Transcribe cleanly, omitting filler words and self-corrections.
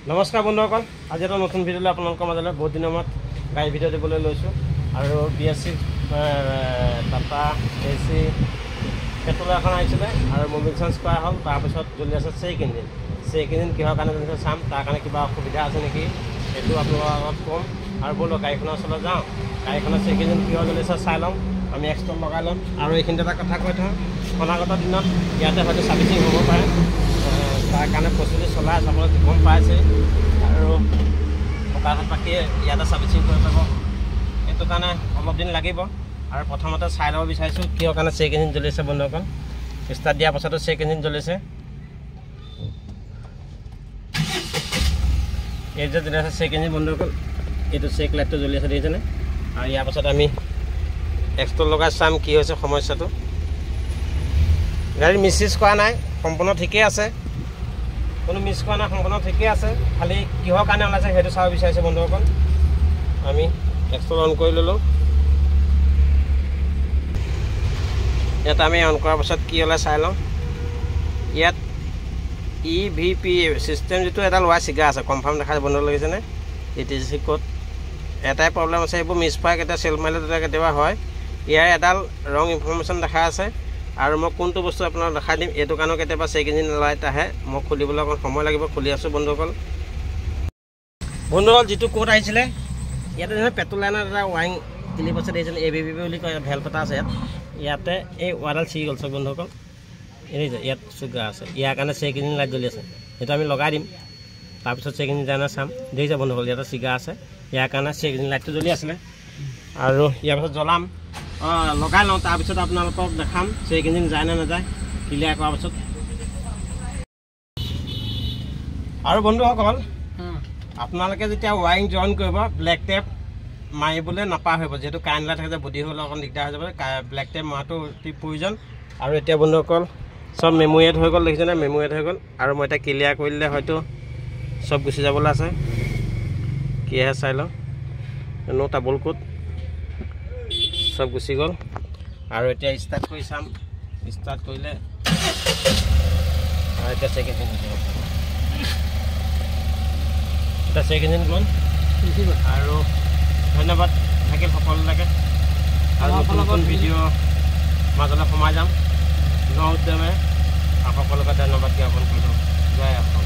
নমস্কাৰ বন্ধুসকল, আজি এটা নতুন ভিডিঅ'লৈ আপোনালোকৰ মাজলৈ বহুত দিনৰ মূৰত গাড়ী ভিডিঅ' দিবলৈ লৈছোঁ। আৰু BS6 টাটা AC পেট্ৰল এখন আহিছিলে আৰু মবিল চেঞ্জ কৰা হ'ল। তাৰপিছত জ্বলি আছে চেক ইঞ্জিন কিহৰ কাৰণে জ্বলিছে চাম। তাৰ কাৰণে কিবা অসুবিধা আছে নেকি সেইটো আপোনালোকৰ আগত ক'ম। আৰু ব'লো গাড়ীখনৰ ওচৰলৈ যাওঁ, গাড়ীখনৰ চেক ইঞ্জিন কিহৰ জ্বলিছে চাই ল'ম। আমি এক্সটল লগাই ল'ম। আৰু এইখিনিতে এটা কথা কৈ থওঁ, অনাগত দিনত ইয়াতে হয়তো ছাৰ্ভিচিং হ'ব পাৰে। তাৰ কাৰণে প্ৰস্তুতি চলাই আছে, আপোনালোকে গম পাইছে। আৰু ককাহঁত বাকী ইয়াতে ছাৰ্ভিচিং কৰিব পাৰিব, সেইটো কাৰণে অলপ দিন লাগিব। আৰু প্ৰথমতে চাই ল'ব বিচাৰিছোঁ কিহৰ কাৰণে চেক ইঞ্জিন জ্বলিছে। বন্ধুসকল ষ্টাৰ্ট দিয়াৰ পাছতো চেক ইঞ্জিন জ্বলিছে। এই যে জ্বলি আছে চেক ইঞ্জিন বন্ধুসকল, এইটো চেক লাইটটো জ্বলি আছে দেখিছেনে। আৰু ইয়াৰ পাছত আমি এক্সটল লগাই চাম কি হৈছে সমস্যাটো। গাড়ী মিছ কৰা নাই, সম্পূৰ্ণ ঠিকেই আছে, কোনো মিছ কৰা নাই, সম্পূৰ্ণ ঠিকেই আছে। খালি কিহৰ কাৰণে ওলাইছে সেইটো চাব বিচাৰিছে বন্ধুসকল। আমি এক্সটল অন কৰি ল'লোঁ। ইয়াত আমি অন কৰাৰ পাছত কি ওলাই চাই লওঁ। ইয়াত EVP চিষ্টেম যিটো এডাল ৱাই ছিগা আছে, কনফাৰ্ম দেখা বন্ধ লাগিছেনে। ETC ক'ড এটাই প্ৰব্লেম আছে, এইবোৰ মিছ পাই কেতিয়া চেল মাৰিলে তেতিয়া কেতিয়াবা হয়। ইয়াৰ এডাল ৰং ইনফৰ্মেশ্যন দেখা আছে। আৰু মই কোনটো বস্তু আপোনাক দেখাই দিম। এইটো কাৰণেও কেতিয়াবা চেক ইঞ্জিন লাইট আহে, মই খুলিবলৈ অকণ সময় লাগিব। খুলি আছোঁ বন্ধুসকল। যিটো ক'ড আহিছিলে ইয়াতে যেনে পেট্ৰল লাইনত এটা ৱাইং ক্লিপ আছে দেখিছেনে, AVP বুলি কয়, ভেল্ভ এটা আছে ইয়াতে এই ৱাৰডাল ছিগি গ'ল চব বন্ধুসকল। এই যে ইয়াত চুগা আছে, ইয়াৰ কাৰণে চেক ইঞ্জিন লাইট জ্বলি আছে, সেইটো আমি লগাই দিম। তাৰপিছত চেক ইঞ্জিন জানা চাম। দেখিছে বন্ধুসকল ইয়াতে ছিগা আছে, ইয়াৰ কাৰণে চেক ইঞ্জিন লাইটটো জ্বলি আছিলে। আৰু ইয়াৰ পাছত জ্বলাম, লগাই লওঁ, তাৰপিছত আপোনালোকক দেখাম চেক ইঞ্জিন যায় নে নাযায় ক্লিয়াৰ কৰাৰ পাছত। আৰু বন্ধুসকল আপোনালোকে যেতিয়া ৱাইৰিং জইন কৰিব, ব্লেক টেপ মাৰিবলৈ নাপাহৰিব, যিহেতু কাৰেণ্ট লাইট থাকে যে বডি হ'লে অকণ দিগদাৰ হৈ যাব। ব্লেক টেপ মৰাটো অতি প্ৰয়োজন। আৰু এতিয়া বন্ধুসকল চব মেম'ৰিয়েট হৈ গ'ল দেখিছেনে, মেম'ৰিয়েট হৈ গ'ল। আৰু মই এতিয়া ক্লিয়াৰ কৰি দিলে হয়তো চব গুচি যাবলৈ আছে। কি আহে চাই লওঁ, নো ডাবল কোড চব গুচি গ'ল। আৰু এতিয়া ষ্টাৰ্ট কৰি চাম, ষ্টাৰ্ট কৰিলে আৰু এতিয়া চেক ইঞ্জিন গ'ল। আৰু ধন্যবাদ থাকিল সকলোলৈকে। আৰু নতুন ভিডিঅ' মাজলৈ সোমাই যাম। ন উদ্যমে সকলোকে ধন্যবাদ জ্ঞাপন কৰিলোঁ। জয় অসম।